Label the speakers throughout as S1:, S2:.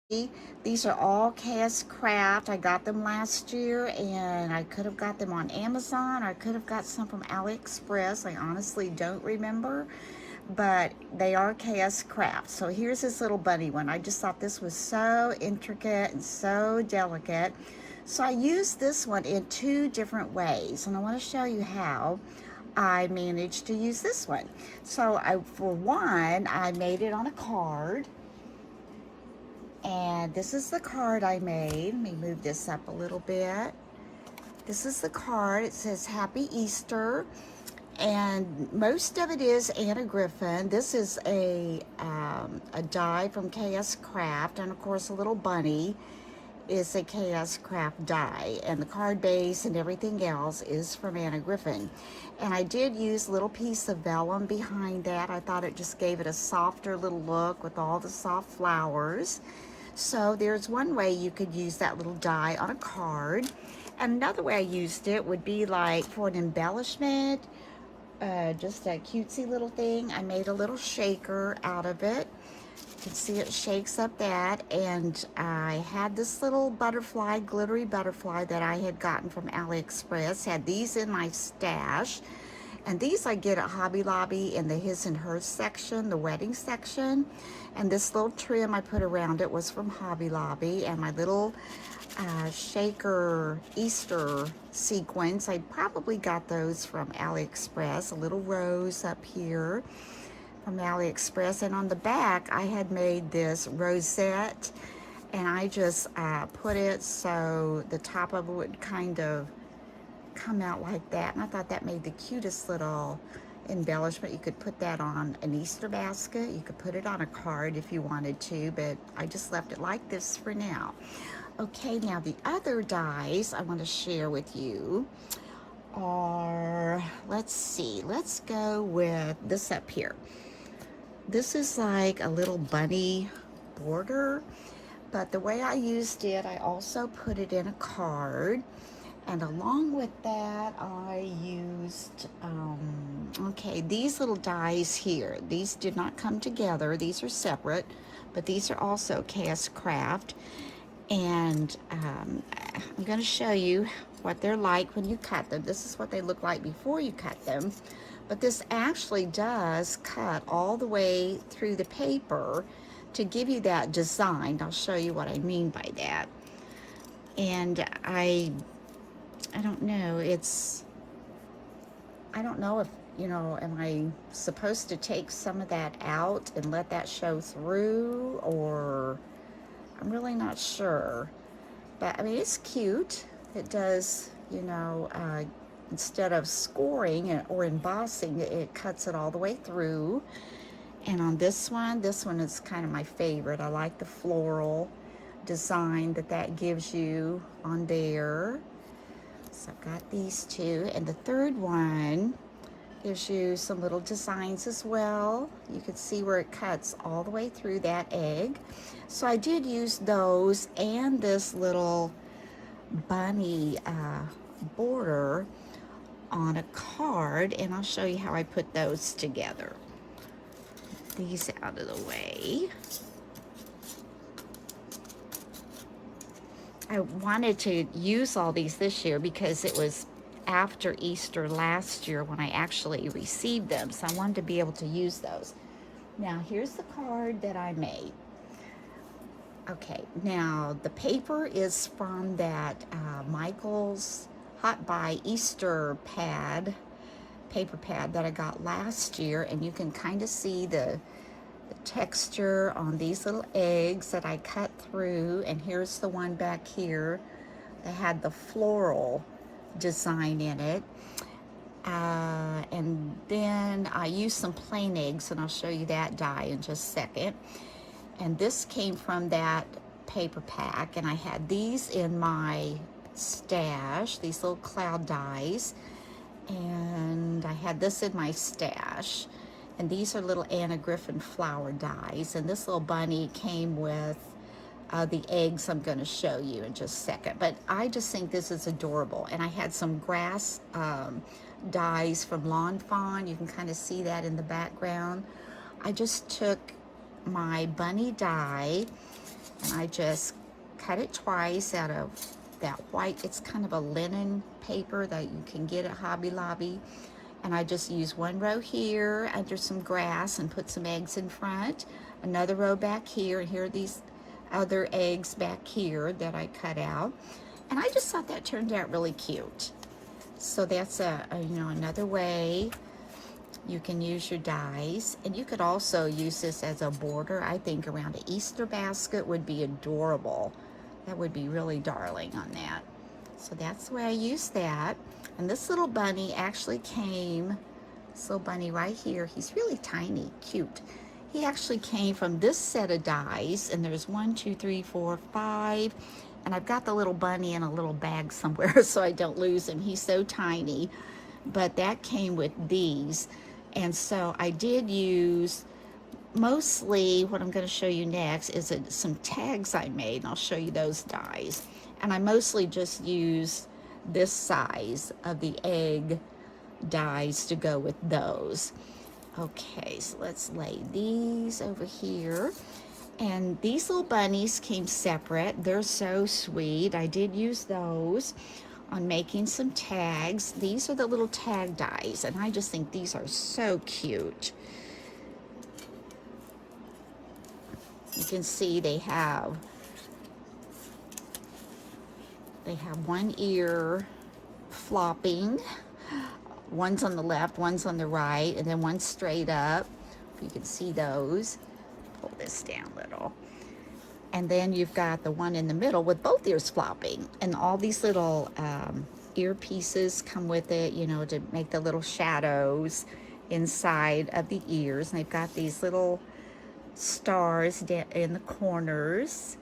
S1: These are all KSCraft. I got them last year, and I could have got them on Amazon, or I could have got some from AliExpress. I honestly don't remember, but they are KSCraft. So here's this little bunny one. I just thought this was so intricate and so delicate. So I used this one in two different ways, and I want to show you how I managed to use this one. So for one, I made it on a card. And this is the card I made. Let me move this up a little bit. This is the card. It says Happy Easter. And most of it is Anna Griffin. This is a die from KSCraft. And of course, a little bunny is a KSCraft die. And the card base and everything else is from Anna Griffin. And I did use a little piece of vellum behind that. I thought it just gave it a softer little look with all the soft flowers. So there's one way you could use that little die on a card. And another way I used it would be like for an embellishment, just a cutesy little thing. I made a little shaker out of it. You can see it shakes up that. And I had this little butterfly, glittery butterfly that I had gotten from AliExpress. Had these in my stash. And these I get at Hobby Lobby in the his and hers section, the wedding section. And this little trim I put around it was from Hobby Lobby. And my little shaker Easter sequins, I probably got those from AliExpress. A little rose up here from AliExpress. And on the back, I had made this rosette. And I just put it so the top of it would kind of come out like that. And I thought that made the cutest little embellishment. You could put that on an Easter basket. You could put it on a card if you wanted to, but I just left it like this for now. Okay, now the other dies I want to share with you are, let's see, let's go with this up here. This is like a little bunny border, but the way I used it, I also put it in a card. And along with that, I used, okay, these little dies here. These did not come together. These are separate, but these are also KSCraft. And I'm going to show you what they're like when you cut them. This is what they look like before you cut them. But this actually does cut all the way through the paper to give you that design. I'll show you what I mean by that. And I don't know, I don't know if, am I supposed to take some of that out and let that show through, or I'm really not sure. But I mean, it's cute. It does, instead of scoring or embossing, it cuts it all the way through. And on this one is kind of my favorite. I like the floral design that gives you on there. So I've got these two. And the third one gives you some little designs as well. You can see where it cuts all the way through that egg. So I did use those and this little bunny border on a card, and I'll show you how I put those together. These out of the way. I wanted to use all these this year because it was after Easter last year when I actually received them, so I wanted to be able to use those. Now here's the card that I made. Okay, now the paper is from that Michael's Hot Buy Easter paper pad that I got last year, and you can kind of see the texture on these little eggs that I cut through. And here's the one back here that had the floral design in it. And then I used some plain eggs, and I'll show you that die in just a second. And this came from that paper pack, and I had these in my stash, these little cloud dies, and I had this in my stash. And these are little Anna Griffin flower dies. And this little bunny came with the eggs I'm going to show you in just a second. But I just think this is adorable. And I had some grass dies from Lawn Fawn. You can kind of see that in the background. I just took my bunny die And I just cut it twice out of that white, it's kind of a linen paper that you can get at Hobby Lobby. And I just use one row here under some grass and put some eggs in front, another row back here, and here are these other eggs back here that I cut out. And I just thought that turned out really cute. So that's another way you can use your dies. And you could also use this as a border. I think around an Easter basket would be adorable. That would be really darling on that. So that's the way I use that. And this little bunny actually came, this little bunny right here, he's really tiny, cute. He actually came from this set of dies, and there's 1, 2, 3, 4, 5. And I've got the little bunny in a little bag somewhere so I don't lose him. He's so tiny. But that came with these. And so I did use, mostly what I'm going to show you next is some tags I made, and I'll show you those dies. And I mostly just use this size of the egg dies to go with those. Okay, so let's lay these over here. And these little bunnies came separate. They're so sweet. I did use those on making some tags. These are the little tag dies, and I just think these are so cute. You can see they have one ear flopping. One's on the left, one's on the right, and then one's straight up. If you can see those. Pull this down a little. And then you've got the one in the middle with both ears flopping. And all these little ear pieces come with it, to make the little shadows inside of the ears. And they've got these little stars in the corners.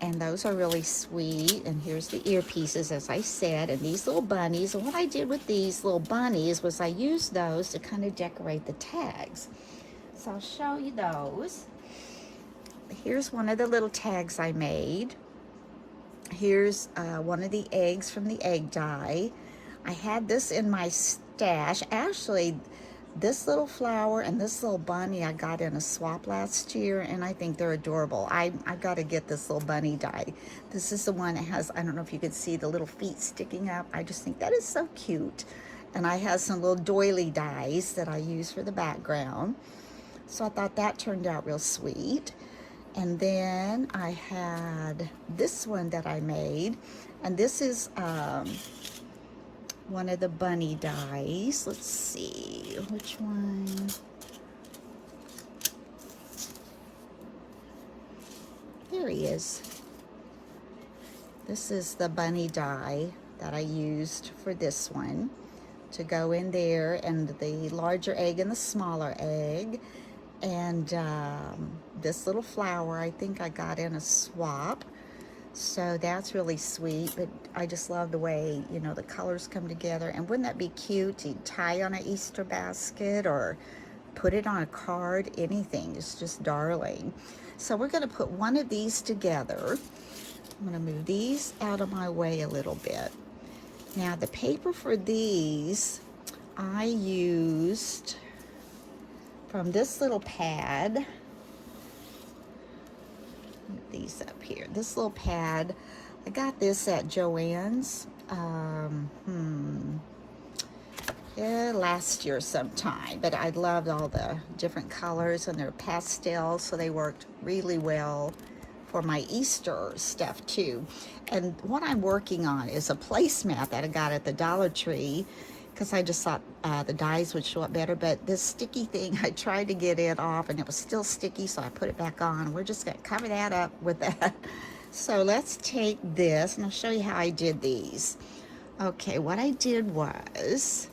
S1: And those are really sweet. And here's the earpieces, as I said, and these little bunnies. And what I did with these little bunnies was I used those to kind of decorate the tags. So I'll show you those. Here's one of the little tags I made. Here's one of the eggs from the egg die. I had this in my stash. Actually, this little flower and this little bunny I got in a swap last year, and I think they're adorable. I've got to get this little bunny die. This is the one that has, I don't know if you can see the little feet sticking up. I just think that is so cute. And I have some little doily dies that I use for the background. So I thought that turned out real sweet. And then I had this one that I made, and this is one of the bunny dies. Let's see, which one? There he is. This is the bunny die that I used for this one to go in there, and the larger egg and the smaller egg. And this little flower I think I got in a swap, so that's really sweet. But I just love the way the colors come together. And wouldn't that be cute to tie on an Easter basket or put it on a card? Anything. It's just darling. So we're going to put one of these together. I'm going to move these out of my way a little bit. Now the paper for these I used from this little pad. Put these up here. This little pad, I got this at Joann's last year sometime, but I loved all the different colors, and they're pastels, so they worked really well for my Easter stuff too. And what I'm working on is a placemat that I got at the Dollar Tree, because I just thought the dies would show up better. But this sticky thing, I tried to get it off and it was still sticky, so I put it back on. We're just going to cover that up with that. So let's take this, and I'll show you how I did these. Okay, what I did was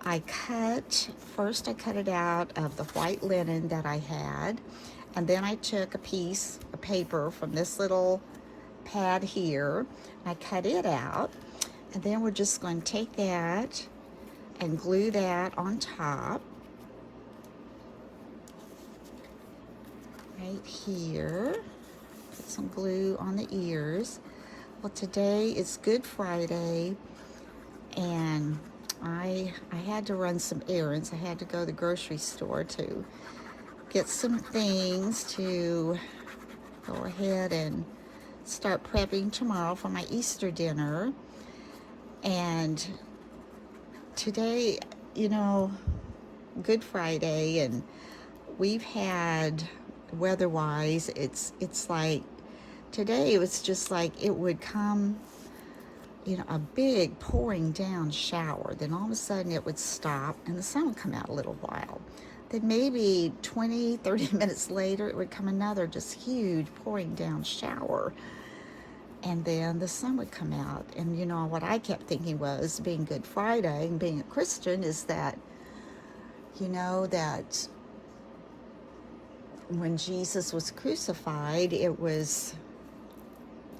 S1: I cut it out of the white linen that I had, and then I took a piece of paper from this little pad here, and I cut it out, and then we're just going to take that and glue that on top right here. Put some glue on the ears. Well, today is Good Friday, and I had to run some errands. I had to go to the grocery store to get some things to go ahead and start prepping tomorrow for my Easter dinner. And today, you know, Good Friday, and we've had, weather-wise, it's like today it was just like it would come, you know, a big pouring down shower. Then all of a sudden it would stop and the sun would come out a little while. Then maybe 20, 30 minutes later, it would come another just huge pouring down shower. And then the sun would come out. And, you know, what I kept thinking was, being Good Friday and being a Christian, is that, you know, that when Jesus was crucified, it was,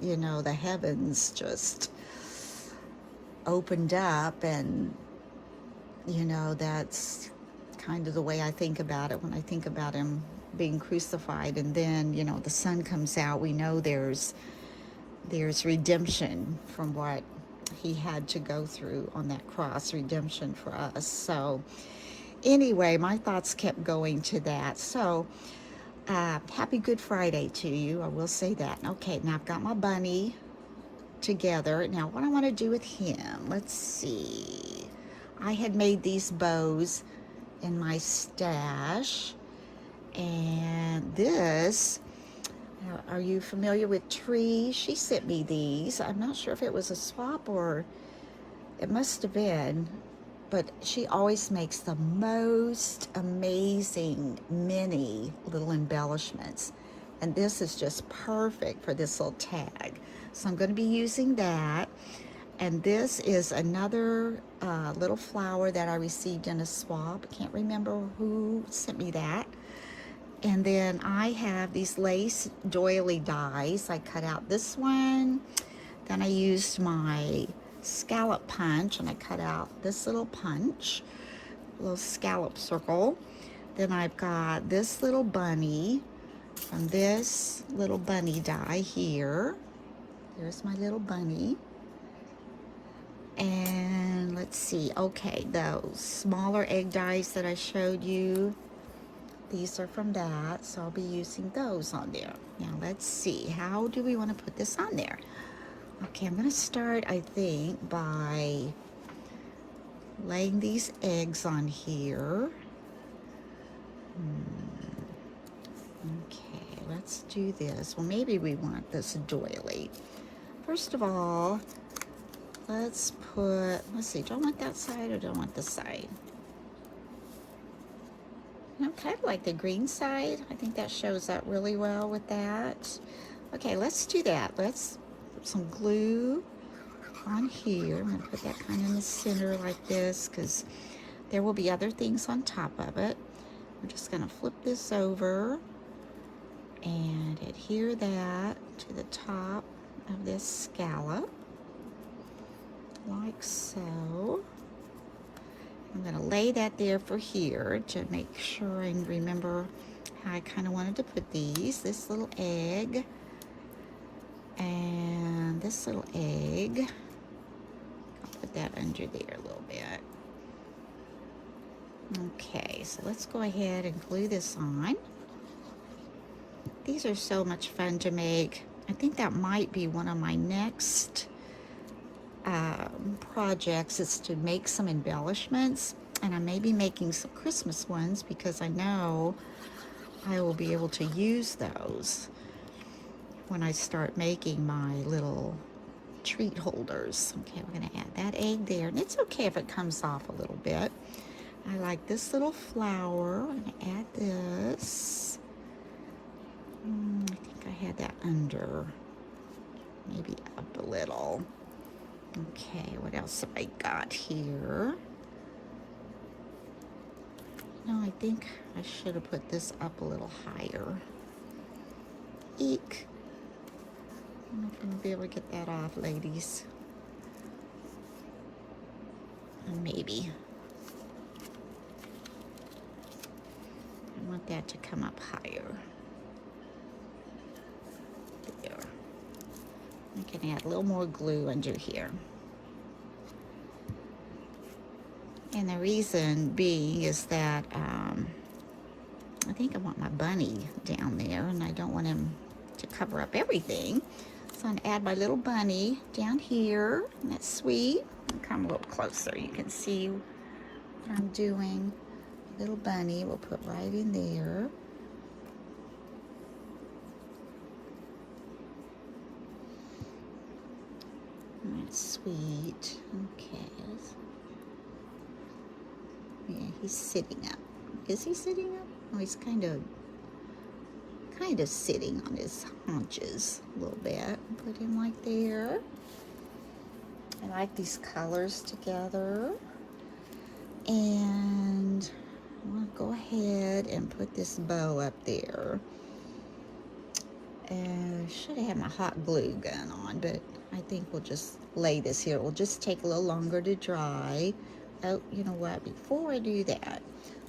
S1: you know, the heavens just opened up. And, you know, that's kind of the way I think about it when I think about him being crucified. And then, you know, the sun comes out. We know there's redemption from what he had to go through on that cross, redemption for us. So anyway, my thoughts kept going to that. So happy Good Friday to you, I will say that. Okay, now I've got my bunny together. Now what I want to do with him, let's see. I had made these bows in my stash, and this, are you familiar with Tree? She sent me these. I'm not sure if it was a swap or it must have been, but she always makes the most amazing mini little embellishments. And this is just perfect for this little tag. So I'm going to be using that. And this is another little flower that I received in a swap. I can't remember who sent me that. And then I have these lace doily dies. I cut out this one. Then I used my scallop punch and I cut out this little punch, little scallop circle. Then I've got this little bunny from this little bunny die here. There's my little bunny. And let's see, okay, those smaller egg dies that I showed you, these are from that, so I'll be using those on there. Now let's see, how do we want to put this on there? Okay, I'm going to start, I think, by laying these eggs on here. Okay, let's do this. Well, maybe we want this doily. First of all, let's see, do I want that side or do I want this side? I kind of like the green side. I think that shows up really well with that. Okay, let's do that. Let's put some glue on here. I'm going to put that kind of in the center like this because there will be other things on top of it. I'm just going to flip this over and adhere that to the top of this scallop, like so. I'm going to lay that there for here to make sure I remember how I kind of wanted to put these. This little egg and this little egg. I'll put that under there a little bit. Okay, so let's go ahead and glue this on. These are so much fun to make. I think that might be one of my next projects, is to make some embellishments, and I may be making some Christmas ones because I know I will be able to use those when I start making my little treat holders. Okay, we're going to add that egg there, and it's okay if it comes off a little bit. I like this little flower. I'm going to add this. I think I had that under, maybe up a little. Okay, what else have I got here? No, I think I should have put this up a little higher. Eek. I don't know if I'm going to be able to get that off, ladies. Maybe. I want that to come up higher. There. I can add a little more glue under here. And the reason being is that I think I want my bunny down there, and I don't want him to cover up everything. So I'm gonna add my little bunny down here. Isn't that sweet? I'll come a little closer. You can see what I'm doing. Little bunny we'll put right in there. That's sweet. Okay. Yeah, he's sitting up. Is he sitting up? Oh, he's kind of sitting on his haunches a little bit. Put him like there. I like these colors together. And I'm going to go ahead and put this bow up there. And should have had my hot glue gun on, but I think we'll just lay this here. It will just take a little longer to dry. Oh, you know what? Before I do that,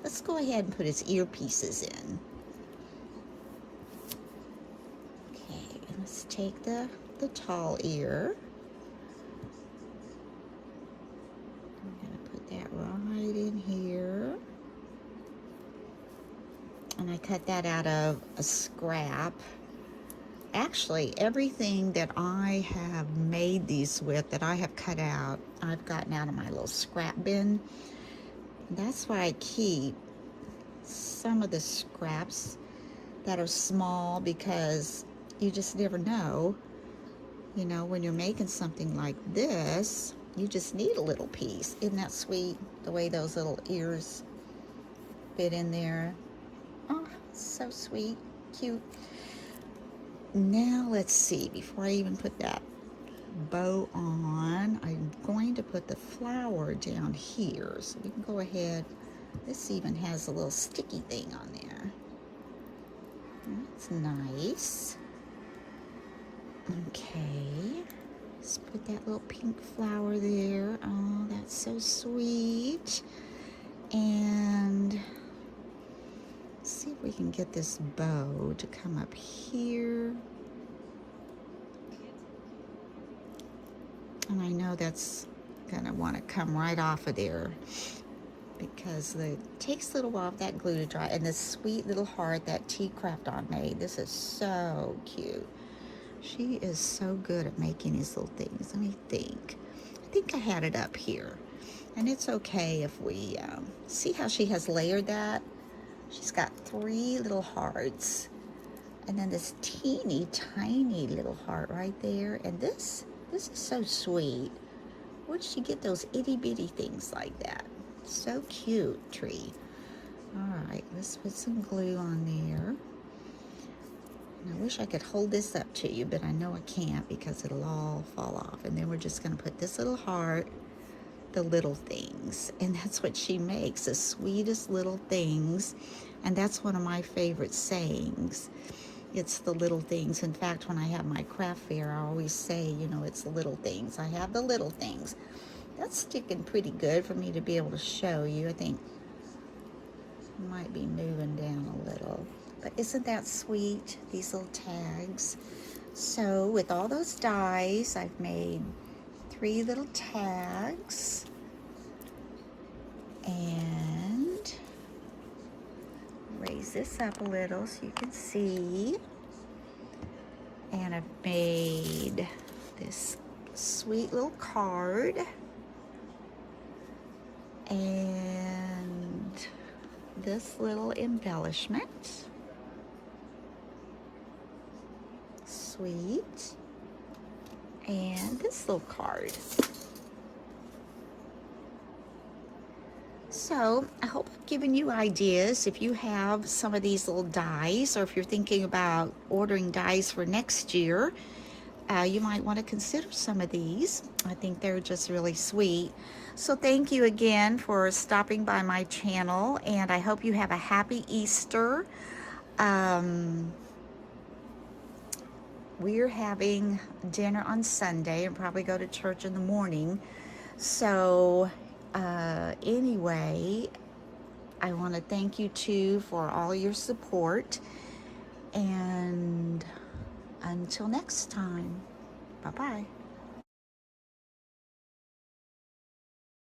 S1: let's go ahead and put his earpieces in. Okay, and let's take the tall ear. I'm going to put that right in here. And I cut that out of a scrap. Actually, everything that I have made these with, that I have cut out, I've gotten out of my little scrap bin. That's why I keep some of the scraps that are small, because you just never know, you know, when you're making something like this, you just need a little piece. Isn't that sweet, the way those little ears fit in there? Oh, so sweet, cute. Now let's see, before I even put that bow on, I'm going to put the flower down here. So we can go ahead. This even has a little sticky thing on there. That's nice. Okay, let's put that little pink flower there. Oh, that's so sweet. And let's see if we can get this bow to come up here. And I know that's gonna want to come right off of there, because it takes a little while for that glue to dry. And this sweet little heart that KSCraft made, this is so cute. She is so good at making these little things. Let me think. I think I had it up here. And it's okay if we see how she has layered that. She's got 3 little hearts, and then this teeny tiny little heart right there. And this is so sweet. Where'd she get those itty bitty things like that? So cute, tree. All right, let's put some glue on there. And I wish I could hold this up to you, but I know I can't, because it'll all fall off. And then we're just gonna put this little heart, the little things. And that's what she makes, the sweetest little things. And that's one of my favorite sayings. It's the little things. In fact, when I have my craft fair, I always say, you know, it's the little things. I have the little things. That's sticking pretty good for me to be able to show you. I think it might be moving down a little. But isn't that sweet, these little tags? So with all those dies, I've made 3 little tags. And raise this up a little so you can see. And I've made this sweet little card. And this little embellishment. Sweet. And this little card. So I hope I've given you ideas. If you have some of these little dies, or if you're thinking about ordering dies for next year, you might want to consider some of these. I think they're just really sweet. So thank you again for stopping by my channel, and I hope you have a happy Easter. We're having dinner on Sunday and probably go to church in the morning. So anyway, I want to thank you too for all your support, and until next time, bye-bye.